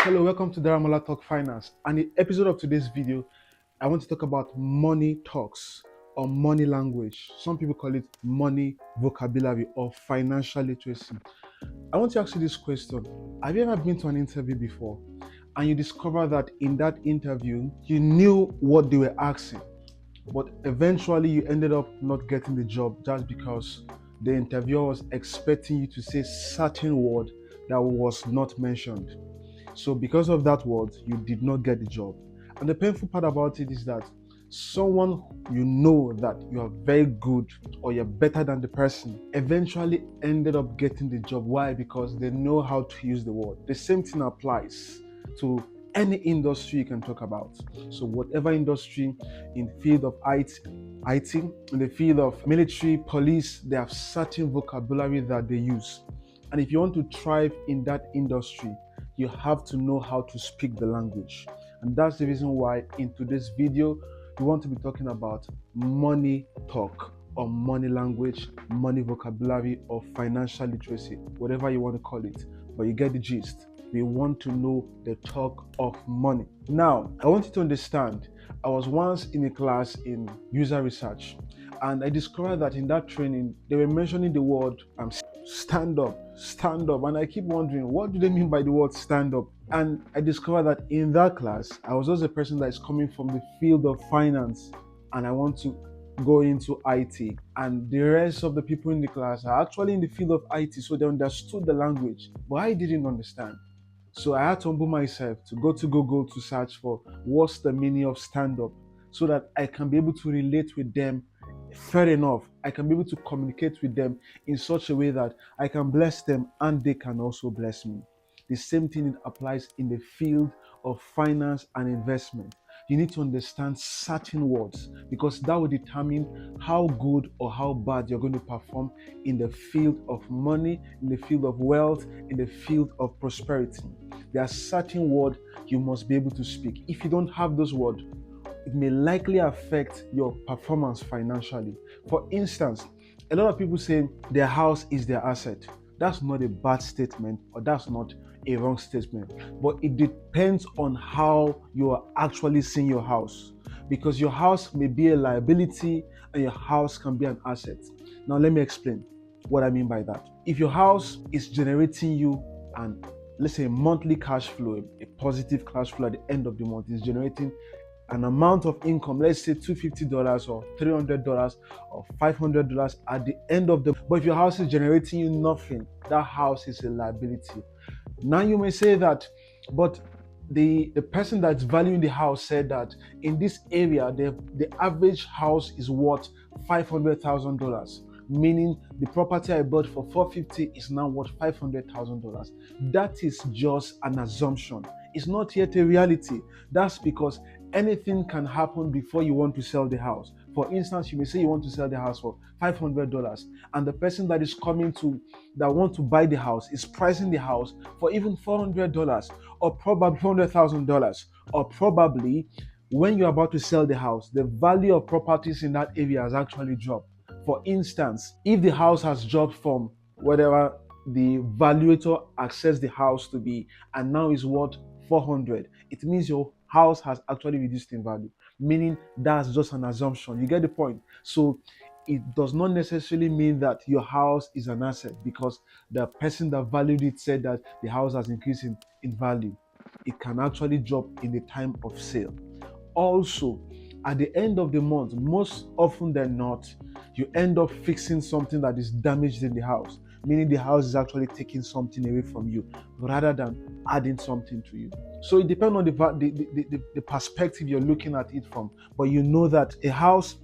Hello, welcome to Daramola Talk Finance. And in the episode of today's video, I want to talk about money talks or money language. Some people call it money vocabulary or financial literacy. I want to ask you this question. Have you ever been to an interview before and you discover that in that interview, you knew what they were asking, but eventually you ended up not getting the job just because the interviewer was expecting you to say certain word that was not mentioned? So because of that word, you did not get the job. And the painful part about it is that someone you know that you are very good or you're better than the person eventually ended up getting the job. Why? Because they know how to use the word. The same thing applies to any industry you can talk about. So whatever industry, in the field of IT, in the field of military, police, they have certain vocabulary that they use. And if you want to thrive in that industry, you have to know how to speak the language. And that's the reason why in today's video, we want to be talking about money talk or money language, money vocabulary, or financial literacy, whatever you want to call it. But you get the gist. We want to know the talk of money. Now, I want you to understand, I was once in a class in user research, and I discovered that in that training, they were mentioning the word stand up, and I keep wondering, what do they mean by the word stand up? And I discovered that in that class, I was just a person that is coming from the field of finance, and I want to go into IT, and the rest of the people in the class are actually in the field of IT, so they understood the language, but I didn't understand. So I had to humble myself to go to Google to search for what's the meaning of stand up, so that I can be able to relate with them. Fair enough, I can be able to communicate with them in such a way that I can bless them and they can also bless me. The same thing applies in the field of finance and investment. You need to understand certain words because that will determine how good or how bad you're going to perform in the field of money, in the field of wealth, in the field of prosperity. There are certain words you must be able to speak. If you don't have those words, it may likely affect your performance financially. For instance, a lot of people say their house is their asset. That's not a bad statement, or that's not a wrong statement, but it depends on how you are actually seeing your house, because your house may be a liability and your house can be an asset. Now let me explain what I mean by that. If your house is generating you an, let's say, monthly cash flow, a positive cash flow at the end of the month, is generating an amount of income, let's say $250 or $300 or $500 at the end of the month. But if your house is generating you nothing, that house is a liability. Now you may say that, but the person that's valuing the house said that in this area, the average house is worth $500,000. Meaning the property I bought for $450 is now worth $500,000. That is just an assumption. It's not yet a reality. That's because anything can happen before you want to sell the house. For instance, you may say you want to sell the house for $500, and the person that is coming to that want to buy the house is pricing the house for even $400 or probably $400,000, or probably when you're about to sell the house, the value of properties in that area has actually dropped. For instance, if the house has dropped from whatever the valuator assessed the house to be and now is worth 400, it means your house has actually reduced in value, meaning that's just an assumption. You get the point? So it does not necessarily mean that your house is an asset because the person that valued it said that the house has increased in value. It can actually drop in the time of sale. Also, at the end of the month, most often than not, you end up fixing something that is damaged in the house, meaning the house is actually taking something away from you rather than adding something to you. So it depends on the perspective you're looking at it from, but you know that a house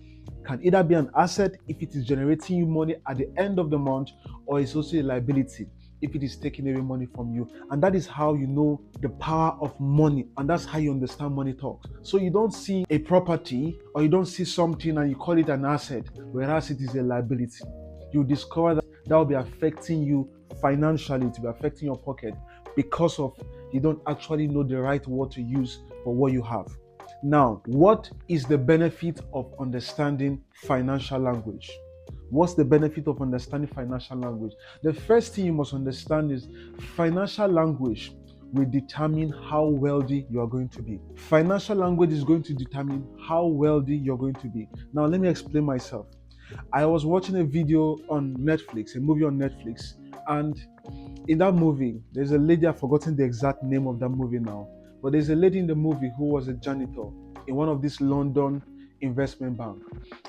can either be an asset if it is generating you money at the end of the month, or it's also a liability if it is taking away money from you. And that is how you know the power of money, and that's how you understand money talks. So you don't see a property or you don't see something and you call it an asset, whereas it is a liability. You discover that will be affecting you financially, to be affecting your pocket, because of you don't actually know the right word to use for what you have. Now, what is the benefit of understanding financial language? What's the benefit of understanding financial language? The first thing you must understand is financial language will determine how wealthy you are going to be. Financial language is going to determine how wealthy you're going to be. Now, let me explain myself. I was watching a video on Netflix, a movie on Netflix, and in that movie, there's a lady, I've forgotten the exact name of that movie now, but there's a lady in the movie who was a janitor in one of these London investment bank.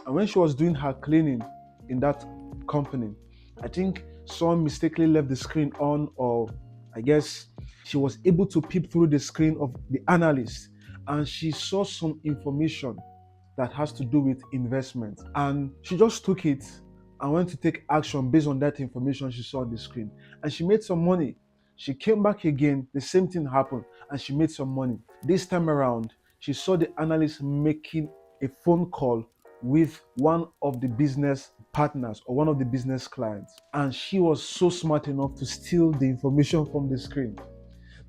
And when she was doing her cleaning in that company, I think someone mistakenly left the screen on, or I guess she was able to peep through the screen of the analyst, and she saw some information that has to do with investment. And she just took it and went to take action based on that information she saw on the screen. And she made some money. She came back again, the same thing happened, and she made some money. This time around, she saw the analyst making a phone call with one of the business partners or one of the business clients. And she was so smart enough to steal the information from the screen.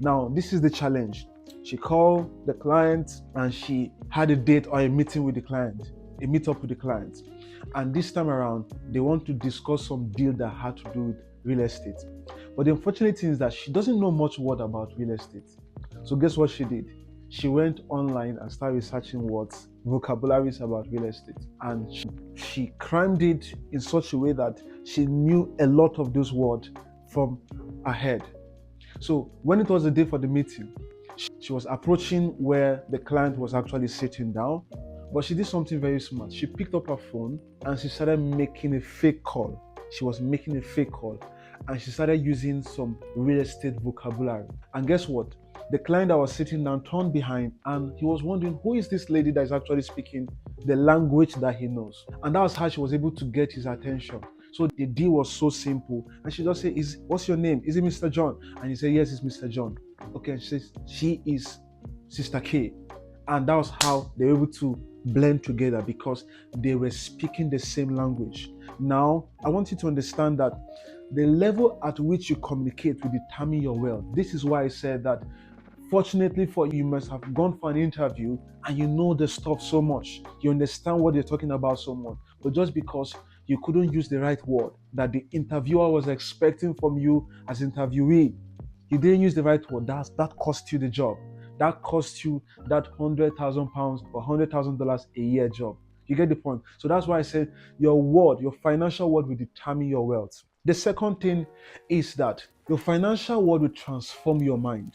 Now, this is the challenge. She called the client and she had a date or a meeting with the client, a meetup with the client. And this time around, they want to discuss some deal that had to do with real estate. But the unfortunate thing is that she doesn't know much word about real estate. So guess what she did? She went online and started researching words, vocabularies about real estate. And she crammed it in such a way that she knew a lot of those words from her head. So when it was the day for the meeting, she was approaching where the client was actually sitting down, but she did something very smart. She picked up her phone and she started making a fake call. She was making a fake call and she started using some real estate vocabulary. And guess what? The client that was sitting down turned behind and he was wondering, who is this lady that is actually speaking the language that he knows? And that was how she was able to get his attention. So the deal was so simple. And she just said, what's your name? Is it Mr. John? And he said, yes, it's Mr. John. Okay, and she says, she is Sister K. And that was how they were able to blend together because they were speaking the same language. Now, I want you to understand that the level at which you communicate will determine your wealth. This is why I said that fortunately for you, you must have gone for an interview and you know the stuff so much. You understand what they're talking about so much. But just because you couldn't use the right word that the interviewer was expecting from you as interviewee, you didn't use the right word, that cost you the job. That cost you that £100,000 or $100,000 a year job. You get the point? So that's why I said your word, your financial word will determine your wealth. The second thing is that your financial word will transform your mind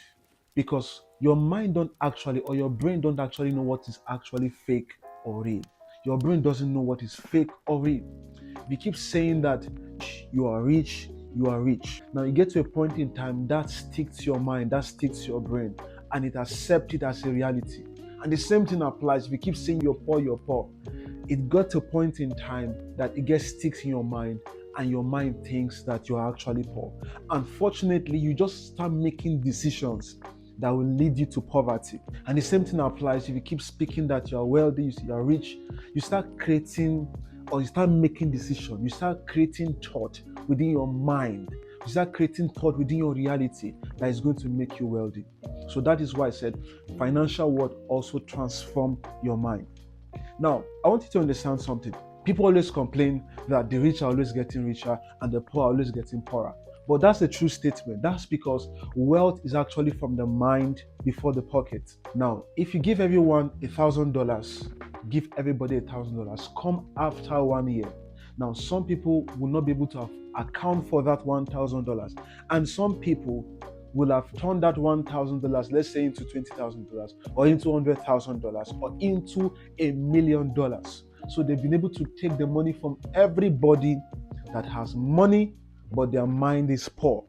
because your mind don't actually, or your brain don't actually know what is actually fake or real. Your brain doesn't know what is fake or real. If you keep saying that you are rich, you are rich. Now you get to a point in time that sticks to your mind, that sticks to your brain, and it accepts it as a reality. And the same thing applies. If you keep saying you're poor, you're poor, it got to a point in time that it gets sticks in your mind and your mind thinks that you're actually poor. Unfortunately, you just start making decisions that will lead you to poverty. And the same thing applies if you keep speaking that you're wealthy, you're rich, you start creating or you start making decisions, you start creating thought within your mind, you start creating thought within your reality that is going to make you wealthy. So that is why I said financial word also transform your mind. Now, I want you to understand something. People always complain that the rich are always getting richer and the poor are always getting poorer. But that's a true statement. That's because wealth is actually from the mind before the pocket. Now, if you give everyone $1,000, give everybody $1,000, come after 1 year. Now, some people will not be able to account for that $1,000. And some people will have turned that $1,000, let's say, into $20,000 or into $100,000 or into $1 million. So they've been able to take the money from everybody that has money, but their mind is poor.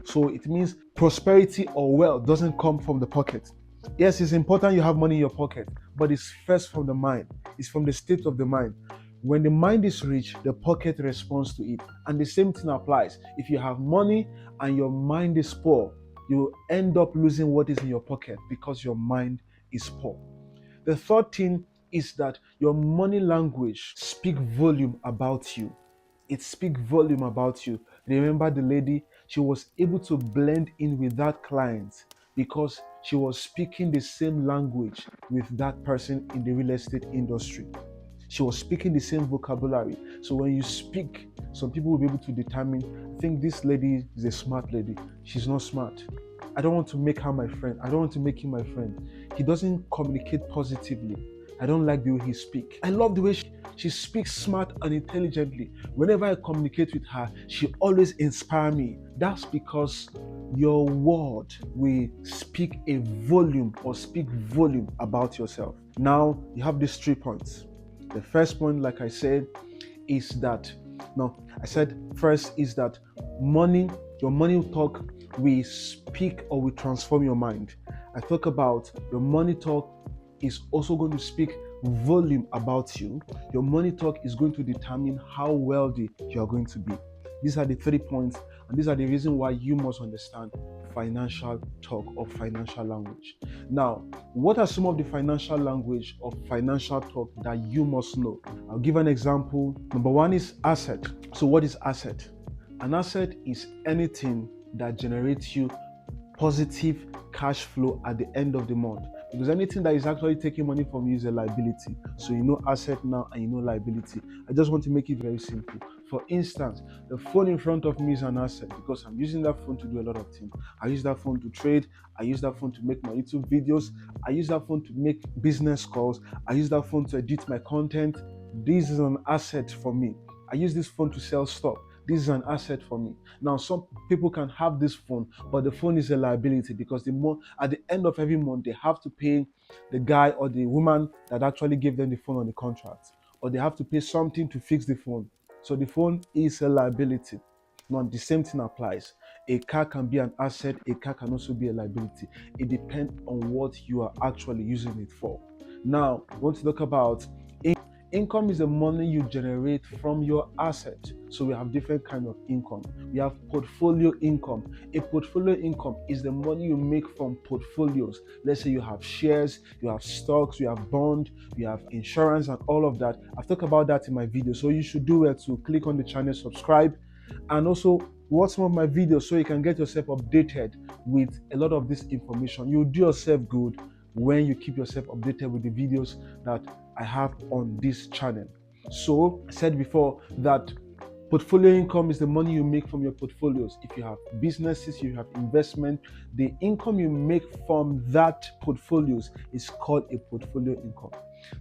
So it means prosperity or wealth doesn't come from the pocket. Yes, it's important you have money in your pocket, but it's first from the mind. It's from the state of the mind. When the mind is rich, the pocket responds to it. And the same thing applies. If you have money and your mind is poor, you end up losing what is in your pocket because your mind is poor. The third thing is that your money language speaks volume about you. It speaks volume about you. Remember the lady, she was able to blend in with that client because she was speaking the same language with that person in the real estate industry. She was speaking the same vocabulary. So when you speak, some people will be able to determine, I think this lady is a smart lady. She's not smart. I don't want to make her my friend. I don't want to make him my friend. He doesn't communicate positively. I don't like the way he speaks. I love the way she speaks smart and intelligently. Whenever I communicate with her, she always inspires me. That's because your word will speak a volume or speak volume about yourself. Now, you have these 3 points. The first point, like I said, is that, first is that your money talk will speak or will transform your mind. I talk about your money talk is also going to speak volume about you. Your money talk is going to determine how wealthy you are going to be. These are the 3 points, and these are the reason why you must understand financial talk or financial language. Now, what are some of the financial language or financial talk that you must know? I'll give an example. Number 1 is asset. So what is asset? An asset is anything that generates you positive cash flow at the end of the month, because anything that is actually taking money from you is a liability. So you know asset now and you know liability. I just want to make it very simple. For instance, the phone in front of me is an asset because I'm using that phone to do a lot of things. I use that phone to trade. I use that phone to make my YouTube videos. I use that phone to make business calls. I use that phone to edit my content. This is an asset for me. I use this phone to sell stuff. This is an asset for me. Now, some people can have this phone, but the phone is a liability because at the end of every month, they have to pay the guy or the woman that actually gave them the phone on the contract, or they have to pay something to fix the phone. So the phone is a liability. Now, the same thing applies. A car can be an asset. A car can also be a liability. It depends on what you are actually using it for. Now, I want to talk about income is the money you generate from your asset. So we have different kind of income. We have portfolio income. A portfolio income is the money you make from portfolios. Let's say you have shares, you have stocks, you have bond, you have insurance and all of that. I've talked about that in my video. So you should do it to click on the channel, subscribe, and also watch some of my videos so you can get yourself updated with a lot of this information. You'll do yourself good when you keep yourself updated with the videos that I have on this channel. So I said before that portfolio income is the money you make from your portfolios. If you have businesses, you have investment, the income you make from that portfolios is called a portfolio income.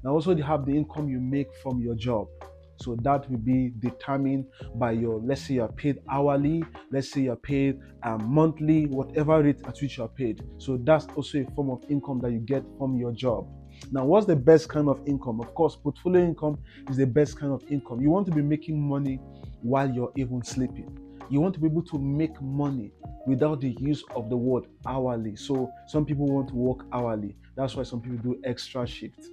Now also you have the income you make from your job. So that will be determined by let's say you're paid hourly, let's say you're paid monthly, whatever rate at which you're paid. So that's also a form of income that you get from your job. Now, what's the best kind of income? Of course, portfolio income is the best kind of income. You want to be making money while you're even sleeping. You want to be able to make money without the use of the word hourly. So some people want to work hourly. That's why some people do extra shifts.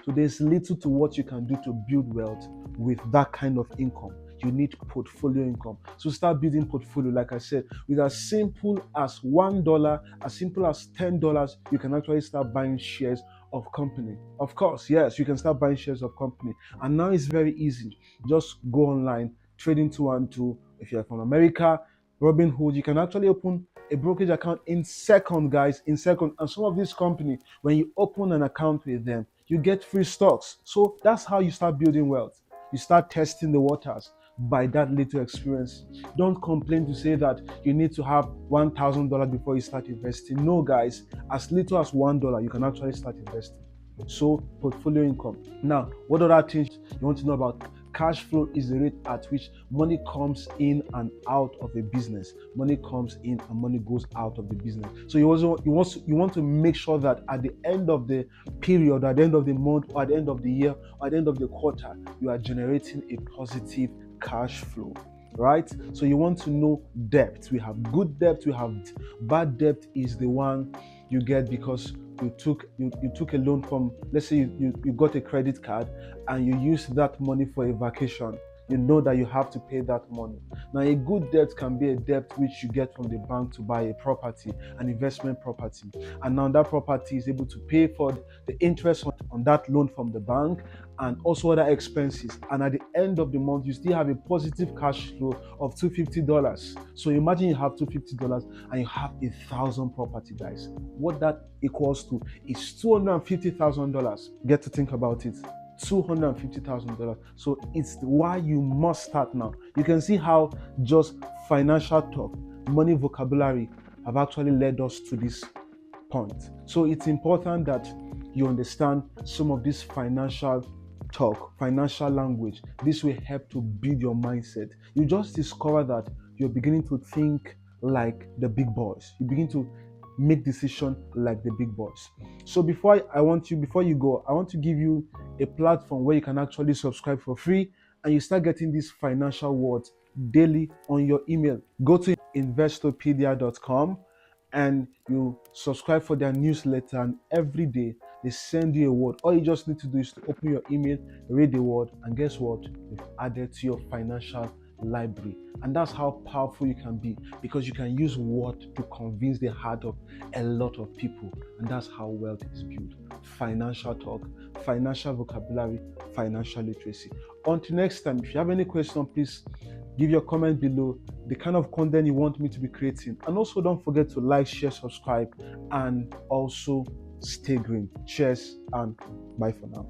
So there's little to what you can do to build wealth with that kind of income. You need portfolio income. So start building portfolio, like I said, with as simple as $1, as simple as $10, you can actually start buying shares of company. Of course, yes, you can start buying shares of company. And now it's very easy. Just go online, trading 212. If you're from America, Robinhood, you can actually open a brokerage account in second, guys, in second. And some of these companies, when you open an account with them, you get free stocks. So that's how you start building wealth. You start testing the waters by that little experience. Don't complain to say that you need to have $1,000 before you start investing. No, guys, as little as $1, you can actually start investing. So portfolio income. Now, what other things you want to know about? Cash flow is the rate at which money comes in and out of a business. Money comes in and money goes out of the business. So you want to make sure that at the end of the period, at the end of the month, or at the end of the year, or at the end of the quarter, you are generating a positive cash flow. Right? So you want to know debt. We have good debt, we have bad debt is the one you get because you took a loan from, let's say you got a credit card and you use that money for a vacation. You know that you have to pay that money. Now, a good debt can be a debt which you get from the bank to buy a property, an investment property. And now that property is able to pay for the interest on that loan from the bank and also other expenses. And at the end of the month, you still have a positive cash flow of $250. So imagine you have $250 and you have 1,000 property, guys. What that equals to is $250,000. Get to think about it. $250,000. So it's why you must start now. You can see how just financial talk, money vocabulary have actually led us to this point. So it's important that you understand some of this financial talk, financial language. This will help to build your mindset. You just discover that you're beginning to think like the big boys. You begin to make decisions like the big boys. So before you go, I want to give you a platform where you can actually subscribe for free and you start getting these financial words daily on your email. Go to investopedia.com and you subscribe for their newsletter, and every day they send you a word. All you just need to do is to open your email, read the word, and guess what? You've added to your financial library. And that's how powerful you can be, because you can use word to convince the heart of a lot of people. And that's how wealth is built. Financial talk, financial vocabulary, financial literacy. Until next time, if you have any question, please give your comment below, the kind of content you want me to be creating. And also don't forget to like, share, subscribe, and also stay green. Cheers and bye for now.